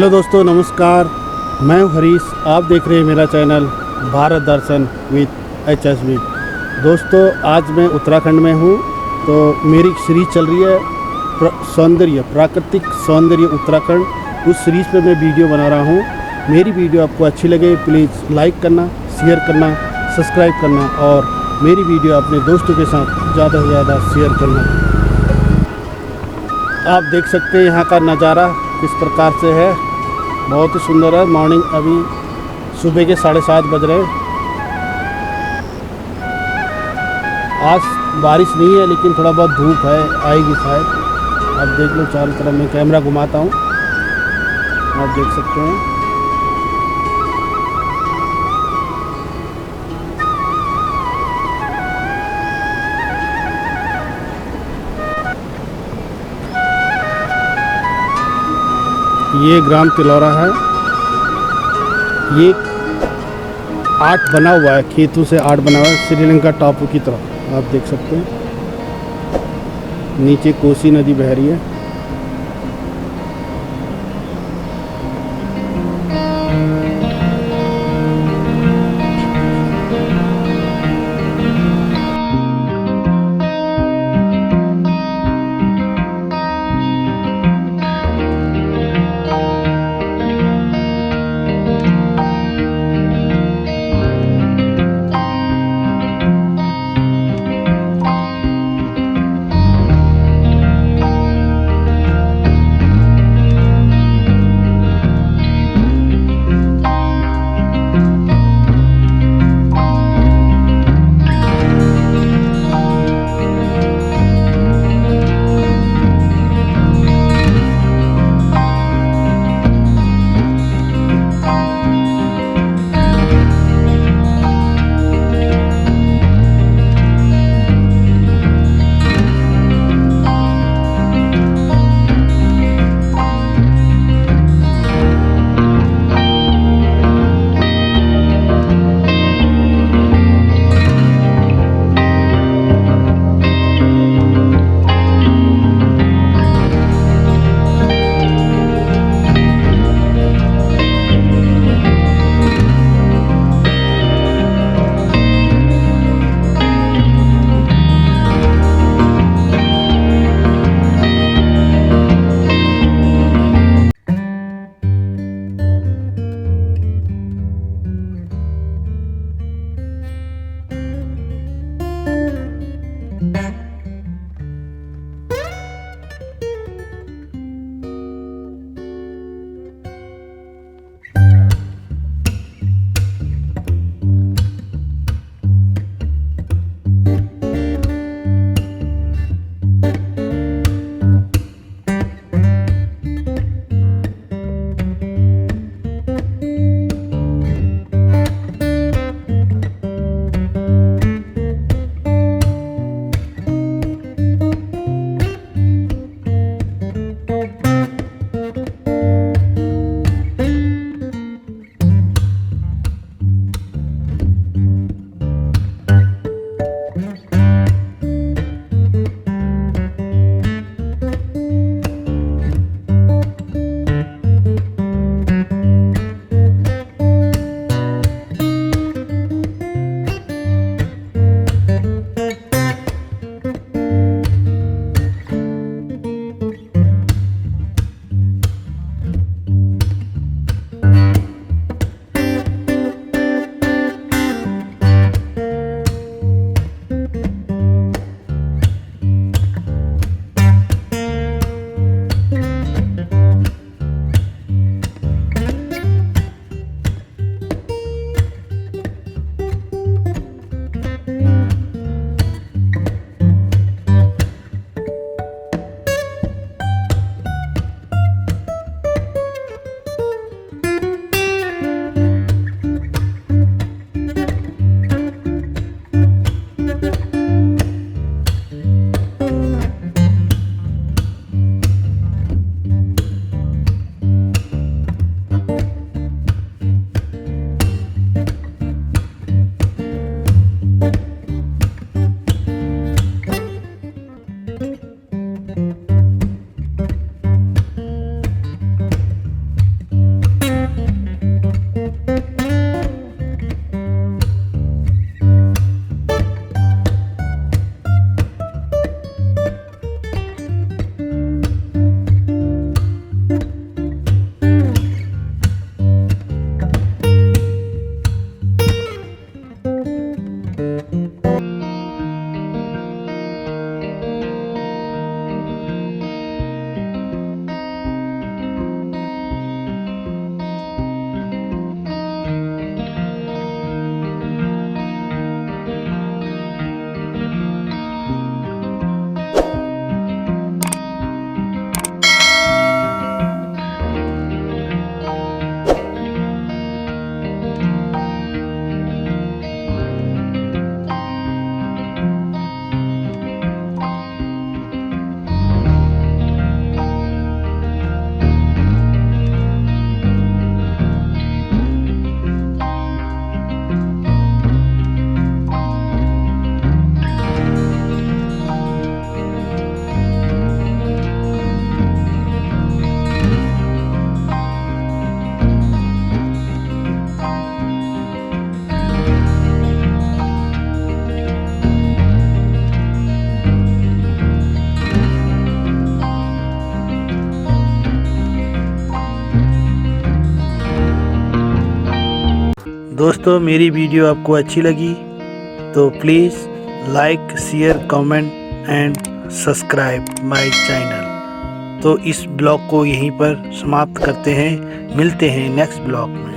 Hello दोस्तों, नमस्कार। मैं हूं हरीश। आप देख रहे हैं मेरा चैनल भारत दर्शन विद यhsb। दोस्तों, आज मैं उत्तराखंड में हूं। तो मेरी सीरीज़ चल रही है प्राकृतिक सौंदर्य उत्तराखंड। उस सीरीज़ पे मैं वीडियो बना रहा हूं। मेरी वीडियो आपको अच्छी लगे प्लीज़ लाइक करना, शेयर करना, सब्सक्राइब करना और मेरी वीडियो अपने दोस्तों के साथ ज़्यादा से ज़्यादा शेयर करना। आप देख सकते हैं यहाँ का नज़ारा किस प्रकार से है। बहुत ही सुंदर है। मॉर्निंग अभी सुबह के 7:30 बज रहे हैं। आज बारिश नहीं है लेकिन थोड़ा बहुत धूप है, आएगी शायद। आप देख लो, चारों तरफ मैं कैमरा घुमाता हूँ, आप देख सकते हैं। ये ग्राम तिलौरा है। ये आर्ट बना हुआ है, खेतों से आर्ट बना हुआ है श्रीलंका टापू की तरह। आप देख सकते हैं नीचे कोसी नदी बह रही है। दोस्तों मेरी वीडियो आपको अच्छी लगी तो please like share comment and subscribe my channel. तो इस ब्लॉग को यहीं पर समाप्त करते हैं, मिलते हैं नेक्स्ट ब्लॉग में।